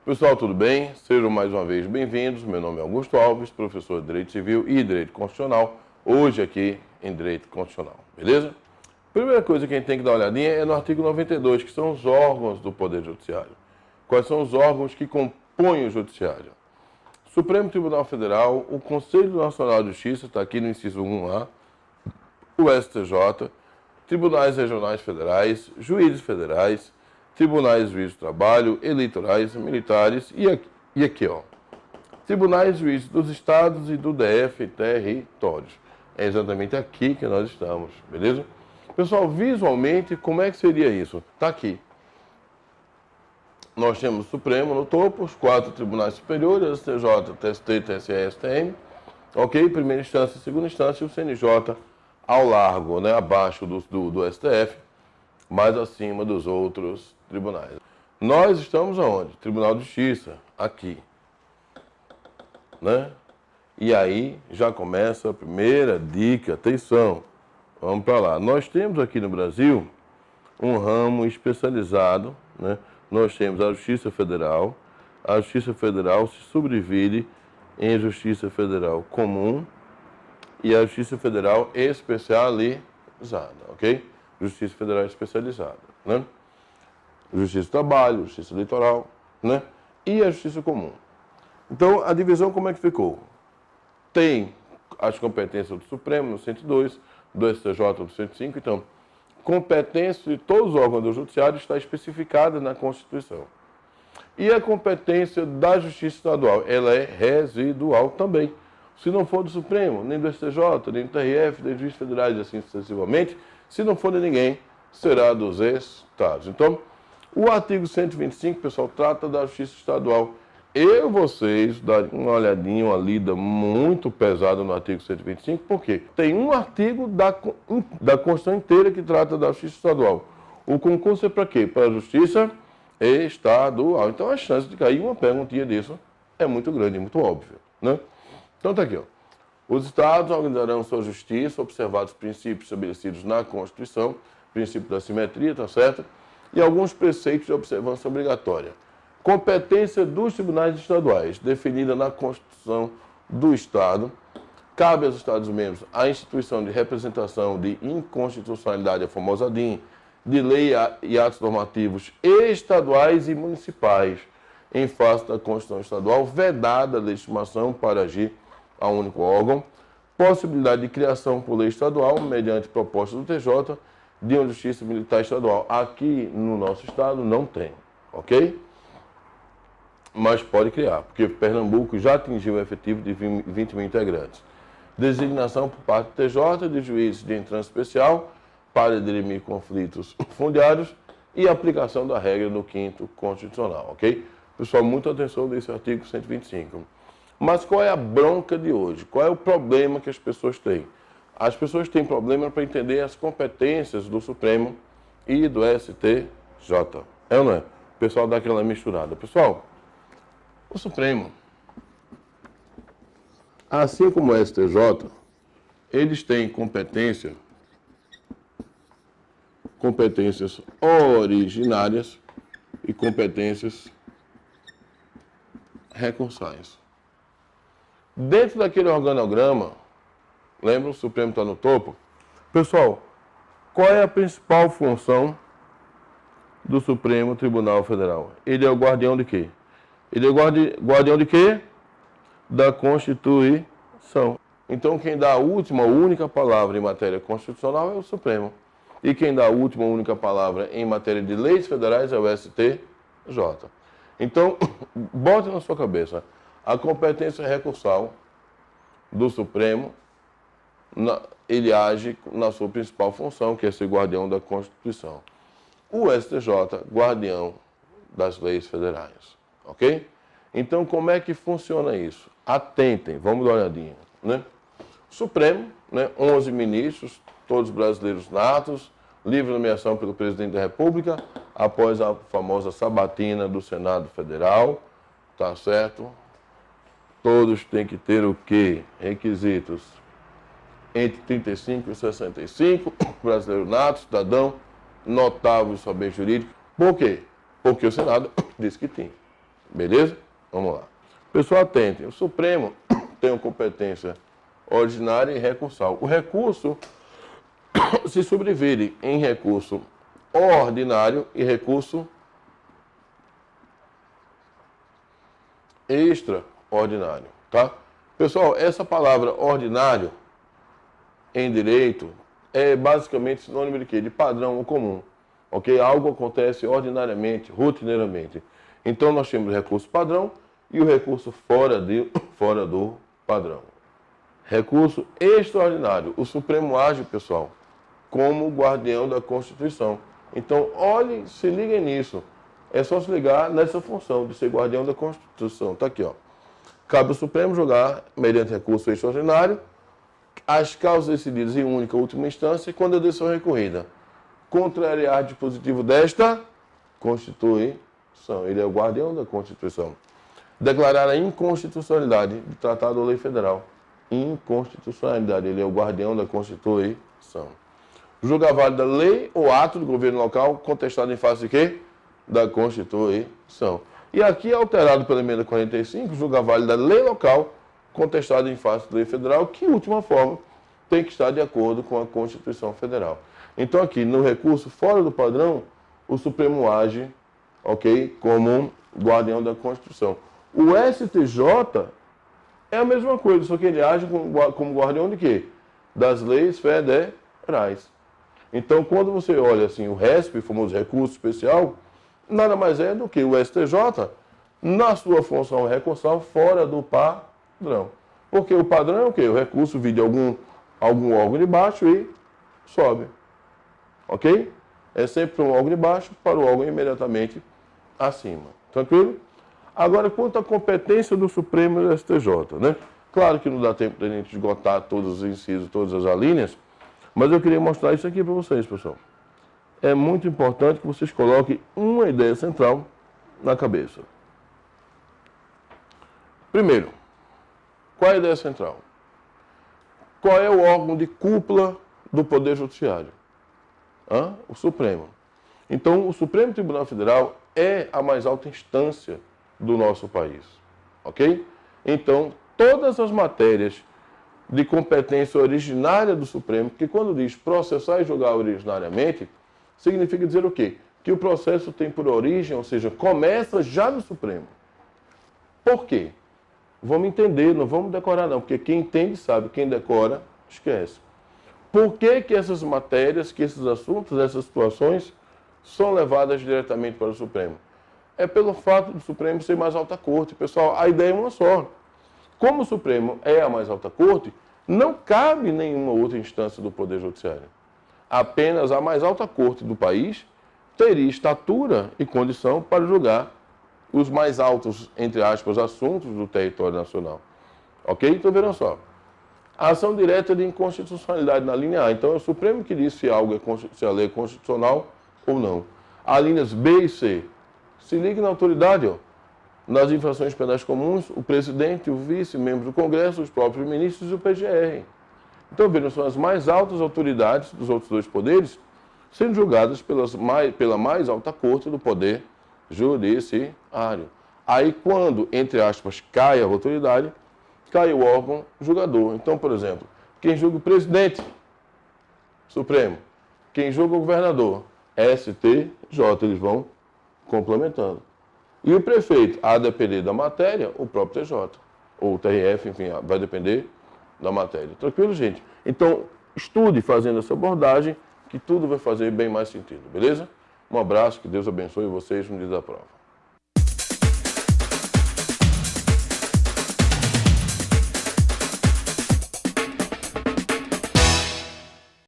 Pessoal, tudo bem? Sejam mais uma vez bem-vindos. Meu nome é Augusto Alves, professor de Direito Civil e Direito Constitucional, hoje aqui em Direito Constitucional, beleza? Primeira coisa que a gente tem que dar uma olhadinha é no artigo 92, que são os órgãos do Poder Judiciário. Quais são os órgãos que compõem o Judiciário? Supremo Tribunal Federal, o Conselho Nacional de Justiça, está aqui no inciso 1A, o STJ, Tribunais Regionais Federais, Juízes Federais, Tribunais de Juízo do Trabalho, Eleitorais, Militares e aqui, ó, Tribunais de Juízo dos Estados e do DF Territórios. É exatamente aqui que nós estamos, beleza? Pessoal, visualmente, como é que seria isso? Está aqui. Nós temos o Supremo no topo, os 4 tribunais superiores, STJ, TST, TSE, STM, ok? Primeira instância e segunda instância, e o CNJ ao largo, né, abaixo do STF, mais acima dos outros tribunais. Nós estamos aonde? Tribunal de Justiça, aqui. Né? E aí já começa a primeira dica, atenção, vamos para lá. Nós temos aqui no Brasil um ramo especializado, né? Nós temos a Justiça Federal. A Justiça Federal se subdivide em Justiça Federal Comum e a Justiça Federal Especializada, ok? Justiça Federal Especializada, né? Justiça do Trabalho, Justiça Eleitoral, né? E a Justiça Comum. Então, a divisão como é que ficou? Tem as competências do Supremo, no 102, do STJ, no 105. Então, competência de todos os órgãos do Judiciário está especificada na Constituição. E a competência da Justiça Estadual, ela é residual também. Se não for do Supremo, nem do STJ, nem do TRF, nem dos juízes federais e assim sucessivamente, se não for de ninguém, será dos estados. Então, o artigo 125, pessoal, trata da Justiça Estadual. Vocês darem uma olhadinha, uma lida muito pesada no artigo 125, porque tem um artigo da Constituição inteira que trata da Justiça Estadual. O concurso é para quê? Para a Justiça Estadual. Então, a chance de cair uma perguntinha disso é muito grande, muito óbvia, né? Então, tá aqui, ó. Os estados organizarão sua justiça, observados os princípios estabelecidos na Constituição, princípio da simetria, tá certo? E alguns preceitos de observância obrigatória. Competência dos tribunais estaduais, definida na Constituição do Estado. Cabe aos Estados-membros a instituição de representação de inconstitucionalidade, a famosa DIN, de lei e atos normativos estaduais e municipais, em face da Constituição Estadual, vedada a legitimação para agir a único órgão. Possibilidade de criação por lei estadual, mediante proposta do TJ, de uma justiça militar estadual. Aqui no nosso estado não tem, ok? Mas pode criar, porque Pernambuco já atingiu o efetivo de 20 mil integrantes. Designação por parte do TJ de juízes de entrância especial para dirimir conflitos fundiários e aplicação da regra do 5º Constitucional, ok? Pessoal, muita atenção nesse artigo 125. Mas qual é a bronca de hoje? Qual é o problema que as pessoas têm? As pessoas têm problema para entender as competências do Supremo e do STJ. É ou não é? O pessoal dá aquela misturada. Pessoal, o Supremo, assim como o STJ, eles têm competências originárias e competências recursais. Dentro daquele organograma, lembra, o Supremo está no topo? Pessoal, qual é a principal função do Supremo Tribunal Federal? Ele é o guardião de quê? Ele é o guardião de quê? Da Constituição. Então, quem dá a última, única palavra em matéria constitucional é o Supremo. E quem dá a última, única palavra em matéria de leis federais é o STJ. Então, bote na sua cabeça, a competência recursal do Supremo, ele age na sua principal função, que é ser guardião da Constituição. O STJ, guardião das leis federais. Ok? Então, como é que funciona isso? Atentem, vamos dar uma olhadinha, né? Supremo, né? 11 ministros, todos brasileiros natos, livre nomeação pelo presidente da República, após a famosa sabatina do Senado Federal, tá certo? Todos têm que ter o quê? Requisitos entre 35 e 65, brasileiro nato, cidadão, notável e saber jurídico. Por quê? Porque o Senado disse que tinha. Beleza? Vamos lá. Pessoal, atentem. O Supremo tem uma competência ordinária e recursal. O recurso se subdivide em recurso ordinário e recurso extraordinário, tá? Pessoal, essa palavra ordinário em direito é basicamente sinônimo de quê? De padrão ou comum, ok? Algo acontece ordinariamente, rotineiramente. Então nós temos o recurso padrão e o recurso fora do padrão. Recurso extraordinário. O Supremo age, pessoal, como guardião da Constituição. Então, olhem, se liguem nisso. É só se ligar nessa função de ser guardião da Constituição. Está aqui, ó. Cabe ao Supremo julgar, mediante recurso extraordinário, as causas decididas em única ou última instância quando a decisão é recorrida. Contrariar dispositivo desta Constituição. Ele é o guardião da Constituição. Declarar a inconstitucionalidade de tratado ou lei federal. Inconstitucionalidade. Ele é o guardião da Constituição. Julgar válida lei ou ato do governo local contestado em face de quê? Da Constituição. E aqui, alterado pela emenda 45, julgar válida lei local contestada em face da lei federal, que, em última forma, tem que estar de acordo com a Constituição Federal. Então, aqui, no recurso fora do padrão, o Supremo age, ok, como guardião da Constituição. O STJ é a mesma coisa, só que ele age como guardião de quê? Das leis federais. Então, quando você olha assim, o RESP, o famoso recurso especial, nada mais é do que o STJ, na sua função recursal, fora do padrão. Porque o padrão é o quê? O recurso vem de algum órgão de baixo e sobe. Ok? É sempre para um órgão de baixo para o órgão imediatamente acima. Tranquilo? Agora, quanto à competência do Supremo e do STJ, né? Claro que não dá tempo de a gente esgotar todos os incisos, todas as alíneas, mas eu queria mostrar isso aqui para vocês, pessoal. É muito importante que vocês coloquem uma ideia central na cabeça. Primeiro, qual é a ideia central? Qual é o órgão de cúpula do Poder Judiciário? O Supremo. Então, o Supremo Tribunal Federal é a mais alta instância do nosso país. Ok? Então, todas as matérias de competência originária do Supremo, que quando diz processar e julgar originariamente, significa dizer o quê? Que o processo tem por origem, ou seja, começa já no Supremo. Por quê? Vamos entender, não vamos decorar não, porque quem entende sabe, quem decora, esquece. Por que que essas matérias, que esses assuntos, essas situações são levadas diretamente para o Supremo? É pelo fato do Supremo ser mais alta corte. Pessoal, a ideia é uma só. Como o Supremo é a mais alta corte, não cabe nenhuma outra instância do Poder Judiciário. Apenas a mais alta corte do país teria estatura e condição para julgar os mais altos, entre aspas, assuntos do território nacional. Ok? Então, vejam só. A ação direta de inconstitucionalidade na linha A. Então, é o Supremo que diz se a lei é constitucional ou não. As linhas B e C. Se ligue na autoridade, ó. Nas infrações penais comuns, o presidente, o vice, membros do Congresso, os próprios ministros e o PGR. Então, vejam, são as mais altas autoridades dos outros dois poderes sendo julgadas pela mais alta corte do Poder Judiciário. Aí, quando, entre aspas, cai a autoridade, cai o órgão julgador. Então, por exemplo, quem julga o presidente, Supremo. Quem julga o governador, STJ. Eles vão complementando. E o prefeito, a depender da matéria, o próprio TJ. Ou o TRF, enfim, vai depender da matéria. Tranquilo, gente? Então, estude fazendo essa abordagem, que tudo vai fazer bem mais sentido, beleza? Um abraço, que Deus abençoe vocês no dia da prova.